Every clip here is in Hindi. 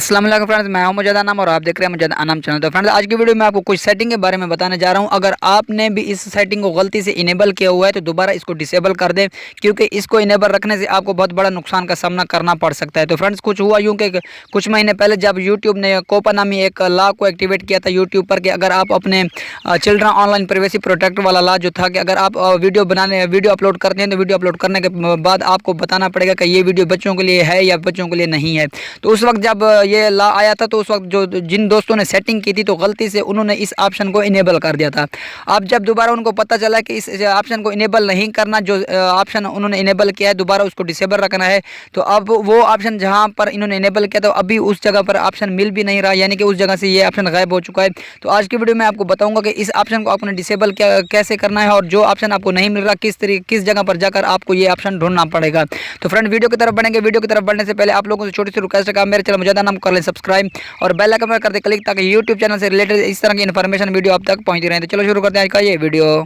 अस्सलाम वालेकुम फ्रेंड्स, मैं हूं मुजद्दिद अनाम और आप देख रहे हैं मुजद्दिद अनाम चैनल। तो फ्रेंड्स, आज की वीडियो में आपको कुछ सेटिंग के बारे में बताने जा रहा हूं। अगर आपने भी इस सेटिंग को गलती से इनेबल किया हुआ है तो दोबारा इसको डिसेबल कर दें, क्योंकि इसको इनेबल रखने से आपको बहुत बड़ा नुकसान का सामना करना पड़ सकता है। तो फ्रेंड्स, कुछ हुआ यूँ कि कुछ महीने पहले जब यूट्यूब ने कोपा नामी एक लॉ को एक्टिवेट किया था यूट्यूब पर, कि अगर आप अपने चिल्ड्रन ऑनलाइन प्राइवेसी प्रोटेक्ट वाला लॉ जो था कि अगर आप वीडियो अपलोड करते हैं तो वीडियो अपलोड करने के बाद आपको बताना पड़ेगा कि ये वीडियो बच्चों के लिए है या बच्चों के लिए नहीं है। तो उस वक्त जब ये लॉ आया था तो उस वक्त जो जिन दोस्तों ने सेटिंग की थी तो गलती से उन्होंने इस ऑप्शन को इनेबल कर दिया था। अब जब दोबारा उनको पता चला कि इस ऑप्शन को इनेबल नहीं करना, जो ऑप्शन उन्होंने इनेबल किया है दोबारा उसको डिसेबल रखना है, तो अब वो ऑप्शन जहां पर इन्होंने इनेबल किया तो अभी उस जगह पर ऑप्शन मिल भी नहीं रहा, यानी कि उस जगह से ये ऑप्शन गायब हो चुका है। तो आज की वीडियो में आपको बताऊंगा कि इस ऑप्शन को आपने डिसेबल कैसे करना है, और जो ऑप्शन आपको नहीं मिल रहा किस जगह पर जाकर आपको ये ऑप्शन ढूंढना पड़ेगा। तो फ्रेंड, वीडियो की तरफ बढ़ेंगे। वीडियो की तरफ बढ़ने से पहले आप लोगों से छोटी सी रिक्वेस्ट है कि आप मेरे चैनल मुजद्दिद अनाम कर लें सब्सक्राइब और बेल आइकन पर कर दे क्लिक, ताकि यूट्यूब चैनल से रिलेटेड इस तरह की इन्फॉर्मेशन वीडियो आप तक पहुंचती रहे। तो चलो शुरू करते हैं आज का ये वीडियो।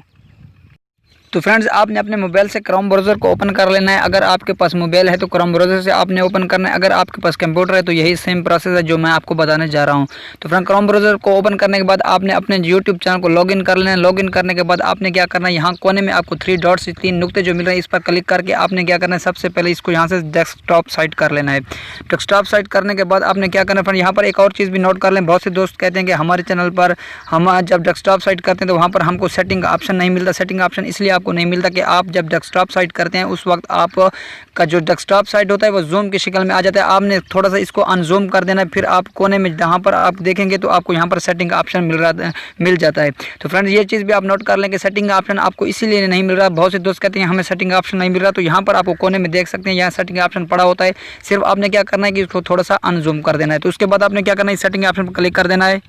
तो फ्रेंड्स, आपने अपने मोबाइल से क्रोम ब्राउज़र को ओपन कर लेना है। अगर आपके पास मोबाइल है तो क्रोम ब्राउज़र से आपने ओपन करना है। अगर आपके पास कंप्यूटर है तो यही सेम प्रोसेस है जो मैं आपको बताने जा रहा हूं। तो फ्रेंड, क्रोम ब्राउज़र को ओपन करने के बाद आपने अपने यूट्यूब चैनल को लॉगिन कर लेना है। लॉगिन करने के बाद आपने क्या करना है, यहाँ कोने में आपको 3 डॉट्स 3 नुक्ते जो मिल रहे हैं इस पर क्लिक करके आपने क्या करना है, सबसे पहले इसको यहाँ से डेस्कटॉप साइट कर लेना है। डेस्कटॉप साइट करने के बाद आपने क्या करना है फ्रेंड, यहाँ पर एक और चीज़ भी नोट कर लें। बहुत से दोस्त कहते हैं कि हमारे चैनल पर हम जब डेस्कटॉप साइट करते हैं तो वहाँ पर हमको सेटिंग का ऑप्शन नहीं मिलता। सेटिंग ऑप्शन इसलिए आपको नहीं मिलता कि आप जब डेस्कटॉप साइट करते हैं उस वक्त आप का जो डेस्कटॉप साइट होता है वो जूम की शक्ल में आ जाता है। आपने थोड़ा सा इसको अनजूम कर देना है, फिर आप कोने में जहाँ पर आप देखेंगे तो आपको यहाँ पर सेटिंग का ऑप्शन मिल जाता है। तो फ्रेंड्स, ये चीज़ भी आप नोट कर लें कि सेटिंग का ऑप्शन आपको इसीलिए नहीं मिल रहा। बहुत से दोस्त कहते हैं हमें सेटिंग का ऑप्शन नहीं मिल रहा, तो यहाँ पर आपको कोने में देख सकते हैं यहाँ सेटिंग का ऑप्शन पड़ा होता है। सिर्फ आपने क्या करना है कि इसको थोड़ा सा अनजूम कर देना है। तो उसके बाद आपने क्या करना है, सेटिंग ऑप्शन पर क्लिक कर देना है।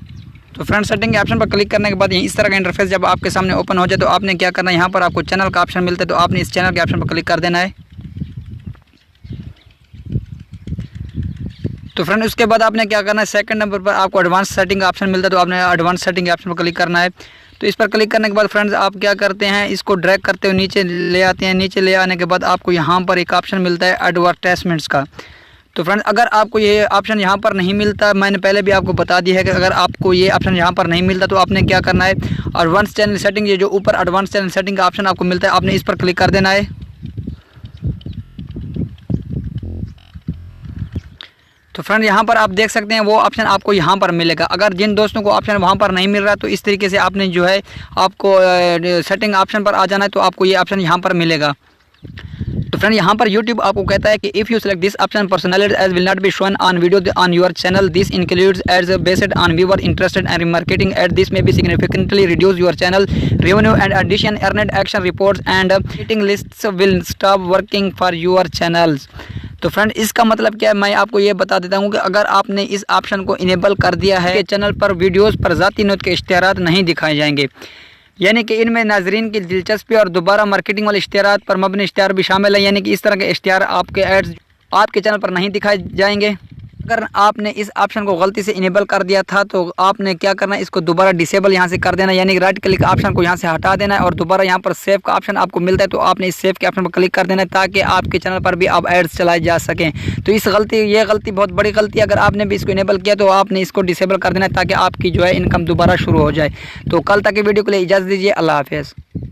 तो फ्रेंड, सेटिंग के ऑप्शन पर क्लिक करने के बाद इस तरह का इंटरफेस जब आपके सामने ओपन हो जाए तो आपने क्या करना है, यहाँ पर आपको चैनल का ऑप्शन मिलता है तो आपने इस चैनल के ऑप्शन पर क्लिक कर देना है। तो फ्रेंड, उसके बाद आपने क्या करना है, सेकंड नंबर पर आपको एडवांस सेटिंग का ऑप्शन मिलता है तो आपने एडवांस सेटिंग के ऑप्शन पर क्लिक करना है। तो इस पर क्लिक करने के बाद फ्रेंड्स आप क्या करते हैं, इसको ड्रैग करते हुए नीचे ले आते हैं। नीचे ले आने के बाद आपको यहाँ पर एक ऑप्शन मिलता है एडवर्टाइजमेंट्स का। तो फ्रेंड्स, अगर आपको ये ऑप्शन यहाँ पर नहीं मिलता, मैंने पहले भी आपको बता दिया है कि अगर आपको ये ऑप्शन यहाँ पर नहीं मिलता तो आपने क्या करना है, एडवांस चैनल सेटिंग, ये जो ऊपर एडवांस चैनल सेटिंग का ऑप्शन आपको मिलता है आपने इस पर क्लिक कर देना है। तो फ्रेंड, यहाँ पर आप देख सकते हैं वो ऑप्शन आपको यहाँ पर मिलेगा। अगर जिन दोस्तों को ऑप्शन वहाँ पर नहीं मिल रहा तो इस तरीके से आपने जो है आपको सेटिंग ऑप्शन पर आ जाना है तो आपको ये ऑप्शन यहाँ पर मिलेगा। तो फ्रेंड, यहाँ पर YouTube आपको कहता है कि if you select this option personalised ads will not be shown on video on your channel, this includes ads based on viewer interested and marketing ad, this may be significantly reduce your channel revenue and addition earned action reports and meeting lists will stop working for your channels. तो फ्रेंड, इसका मतलब क्या है, मैं आपको ये बता देता हूँ कि अगर आपने इस ऑप्शन को इनेबल कर दिया है, चैनल पर वीडियोज़ पर ज़ाती नोट के इश्तिहारात नहीं दिखाए जाएंगे, यानी कि इनमें नाजरीन की दिलचस्पी और दोबारा मार्केटिंग वाले इश्तिहारात पर मबनी इश्तिहार भी शामिल है, यानी कि इस तरह के इश्तिहार आपके एड्स आपके चैनल पर नहीं दिखाए जाएंगे। अगर आपने इस ऑप्शन को गलती से इनेबल कर दिया था तो आपने क्या करना है, इसको दोबारा डिसेबल यहाँ से कर देना, यानी कि राइट क्लिक ऑप्शन को यहाँ से हटा देना है और दोबारा यहाँ पर सेव का ऑप्शन आपको मिलता है तो आपने इस सेव के ऑप्शन पर क्लिक कर देना है ताकि आपके चैनल पर भी आप एड्स चलाए जा सकें। तो ये गलती बहुत बड़ी गलती है। अगर आपने भी इसको इनेबल किया तो आपने इसको डिसेबल कर देना है ताकि आपकी जो है इनकम दोबारा शुरू हो जाए। तो कल तक की वीडियो के लिए इजाज़त दीजिए। अल्लाह हाफिज़।